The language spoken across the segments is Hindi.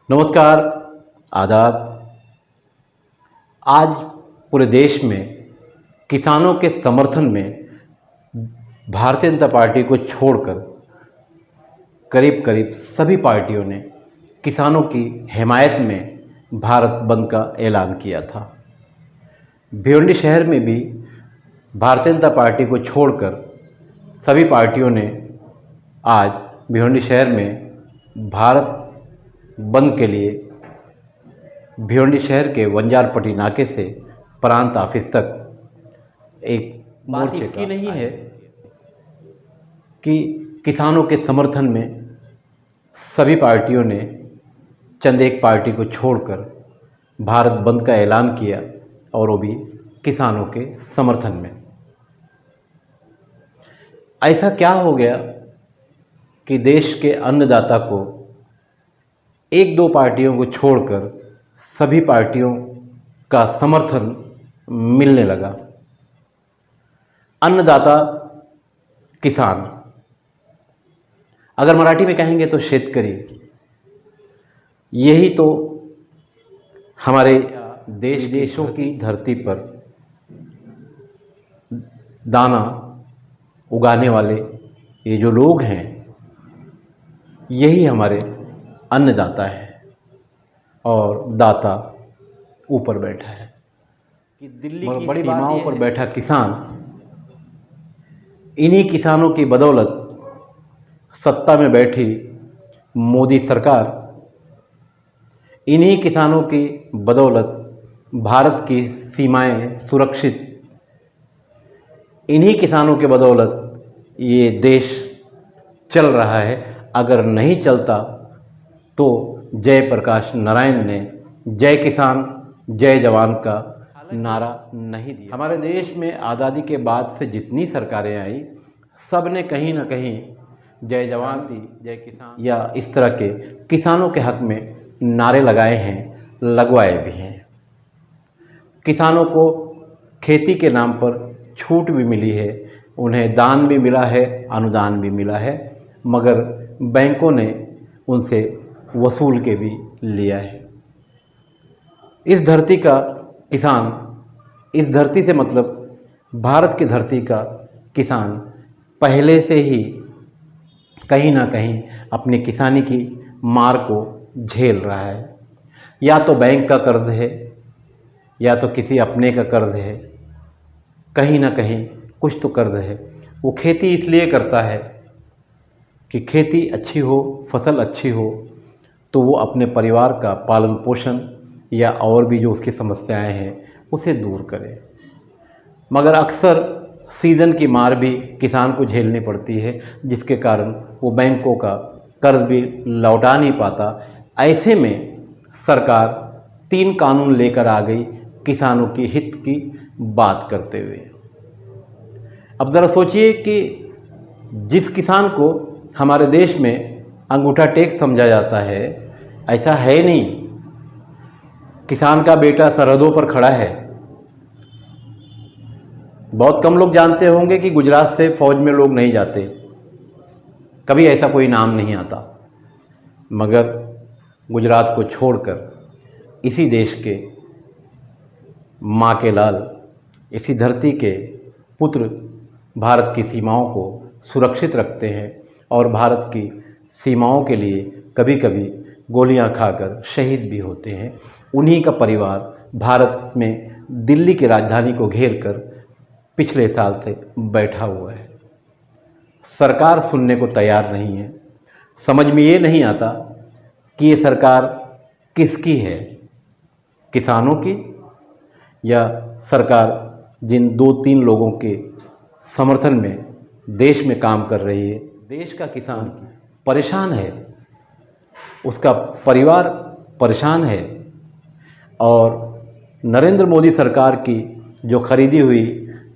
नमस्कार, आदाब। आज पूरे देश में किसानों के समर्थन में भारतीय जनता पार्टी को छोड़कर करीब करीब सभी पार्टियों ने किसानों की हिमायत में भारत बंद का ऐलान किया था। भिवंडी शहर में भी भारतीय जनता पार्टी को छोड़कर सभी पार्टियों ने आज भिवंडी शहर में भारत बंद के लिए भिवंडी शहर के वंजारपट्टी नाके से प्रांत ऑफिस तक एक मोर्चे की नहीं है कि किसानों के समर्थन में सभी पार्टियों ने चंद एक पार्टी को छोड़कर भारत बंद का ऐलान किया और वो भी किसानों के समर्थन में। ऐसा क्या हो गया कि देश के अन्नदाता को एक दो पार्टियों को छोड़कर सभी पार्टियों का समर्थन मिलने लगा। अन्नदाता किसान, अगर मराठी में कहेंगे तो शेतकरी, यही तो हमारे देशों की धरती पर दाना उगाने वाले ये जो लोग हैं, यही हमारे अन्नदाता है। और दाता ऊपर बैठा है कि दिल्ली की बड़ी सीमाओं पर बैठा किसान, इन्हीं किसानों की बदौलत सत्ता में बैठी मोदी सरकार, इन्हीं किसानों की बदौलत भारत की सीमाएं सुरक्षित, इन्हीं किसानों के बदौलत ये देश चल रहा है। अगर नहीं चलता तो जयप्रकाश नारायण ने जय किसान जय जवान का नारा नहीं दिया। हमारे देश में आज़ादी के बाद से जितनी सरकारें आई, सब ने कहीं ना कहीं जय जवान थी, जय किसान या इस तरह के किसानों के हक में नारे लगाए हैं, लगवाए भी हैं। किसानों को खेती के नाम पर छूट भी मिली है, उन्हें दान भी मिला है, अनुदान भी मिला है, मगर बैंकों ने उनसे वसूल के भी लिया है। इस धरती का किसान, इस धरती से मतलब भारत की धरती का किसान पहले से ही कहीं ना कहीं अपनी किसानी की मार को झेल रहा है। या तो बैंक का कर्ज है, या तो किसी अपने का कर्ज है, कहीं ना कहीं कुछ तो कर्ज है। वो खेती इसलिए करता है कि खेती अच्छी हो, फसल अच्छी हो, तो वो अपने परिवार का पालन पोषण या और भी जो उसकी समस्याएं हैं उसे दूर करे। मगर अक्सर सीज़न की मार भी किसान को झेलनी पड़ती है, जिसके कारण वो बैंकों का कर्ज भी लौटा नहीं पाता। ऐसे में सरकार 3 कानून लेकर आ गई किसानों की हित की बात करते हुए। अब ज़रा सोचिए कि जिस किसान को हमारे देश में अंगूठा टेक समझा जाता है, ऐसा है नहीं। किसान का बेटा सरहदों पर खड़ा है। बहुत कम लोग जानते होंगे कि गुजरात से फौज में लोग नहीं जाते, कभी ऐसा कोई नाम नहीं आता। मगर गुजरात को छोड़कर इसी देश के माँ के लाल, इसी धरती के पुत्र भारत की सीमाओं को सुरक्षित रखते हैं और भारत की सीमाओं के लिए कभी कभी गोलियां खाकर शहीद भी होते हैं। उन्हीं का परिवार भारत में दिल्ली की राजधानी को घेरकर पिछले साल से बैठा हुआ है। सरकार सुनने को तैयार नहीं है। समझ में ये नहीं आता कि ये सरकार किसकी है, किसानों की या सरकार जिन 2-3 लोगों के समर्थन में देश में काम कर रही है। देश का किसान परेशान है, उसका परिवार परेशान है, और नरेंद्र मोदी सरकार की जो खरीदी हुई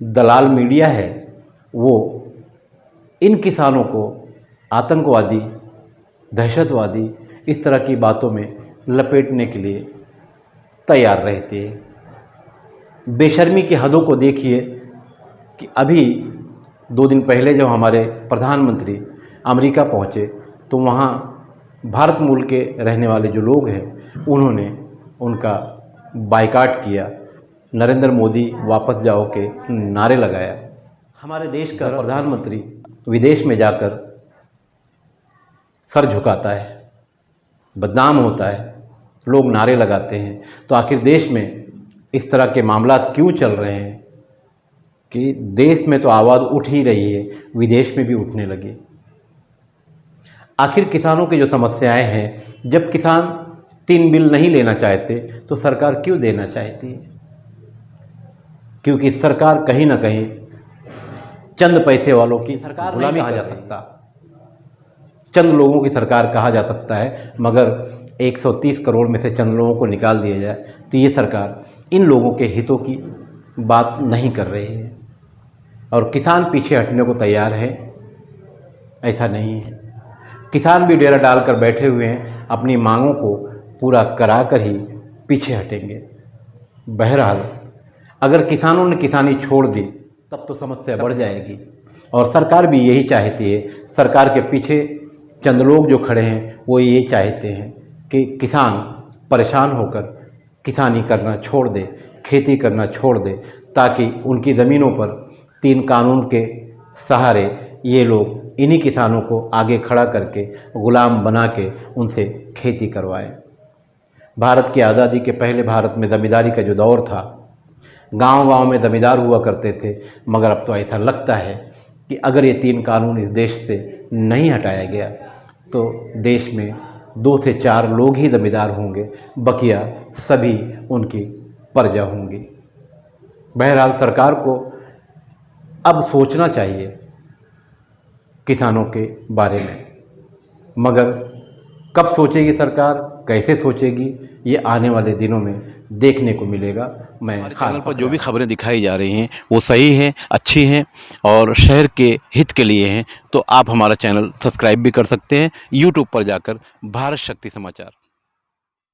दलाल मीडिया है, वो इन किसानों को आतंकवादी, दहशतवादी, इस तरह की बातों में लपेटने के लिए तैयार रहती है। बेशर्मी की हदों को देखिए कि अभी 2 दिन पहले जब हमारे प्रधानमंत्री अमेरिका पहुँचे तो वहाँ भारत मूल के रहने वाले जो लोग हैं उन्होंने उनका बायकॉट किया, नरेंद्र मोदी वापस जाओ के नारे लगाया। हमारे देश का प्रधानमंत्री विदेश में जाकर सर झुकाता है, बदनाम होता है, लोग नारे लगाते हैं, तो आखिर देश में इस तरह के मामलात क्यों चल रहे हैं कि देश में तो आवाज़ उठ ही रही है, विदेश में भी उठने लगी। आखिर किसानों की जो समस्याएं हैं, जब किसान 3 बिल नहीं लेना चाहते तो सरकार क्यों देना चाहती है? क्योंकि सरकार कहीं ना कहीं चंद पैसे वालों की सरकार नहीं कहा जा सकता, चंद लोगों की सरकार कहा जा सकता है, मगर 130 करोड़ में से चंद लोगों को निकाल दिया जाए तो ये सरकार इन लोगों के हितों की बात नहीं कर रही है। और किसान पीछे हटने को तैयार है, ऐसा नहीं है। किसान भी डेरा डालकर बैठे हुए हैं, अपनी मांगों को पूरा करा कर ही पीछे हटेंगे। बहरहाल अगर किसानों ने किसानी छोड़ दी तब तो समस्या बढ़ जाएगी, और सरकार भी यही चाहती है। सरकार के पीछे चंद लोग जो खड़े हैं वो ये चाहते हैं कि किसान परेशान होकर किसानी करना छोड़ दे, खेती करना छोड़ दे, ताकि उनकी ज़मीनों पर 3 कानून के सहारे ये लोग इन्हीं किसानों को आगे खड़ा करके गुलाम बना के उनसे खेती करवाएं। भारत की आज़ादी के पहले भारत में ज़मींदारी का जो दौर था, गांव-गांव में ज़मींदार हुआ करते थे, मगर अब तो ऐसा लगता है कि अगर ये 3 कानून इस देश से नहीं हटाया गया तो देश में 2 से 4 लोग ही ज़मींदार होंगे, बकिया सभी उनकी प्रजा होंगी। बहरहाल सरकार को अब सोचना चाहिए किसानों के बारे में, मगर कब सोचेगी सरकार, कैसे सोचेगी, ये आने वाले दिनों में देखने को मिलेगा। मैं चैनल पर जो भी खबरें दिखाई जा रही हैं वो सही हैं, अच्छी हैं और शहर के हित के लिए हैं, तो आप हमारा चैनल सब्सक्राइब भी कर सकते हैं यूट्यूब पर जाकर, भारत शक्ति समाचार।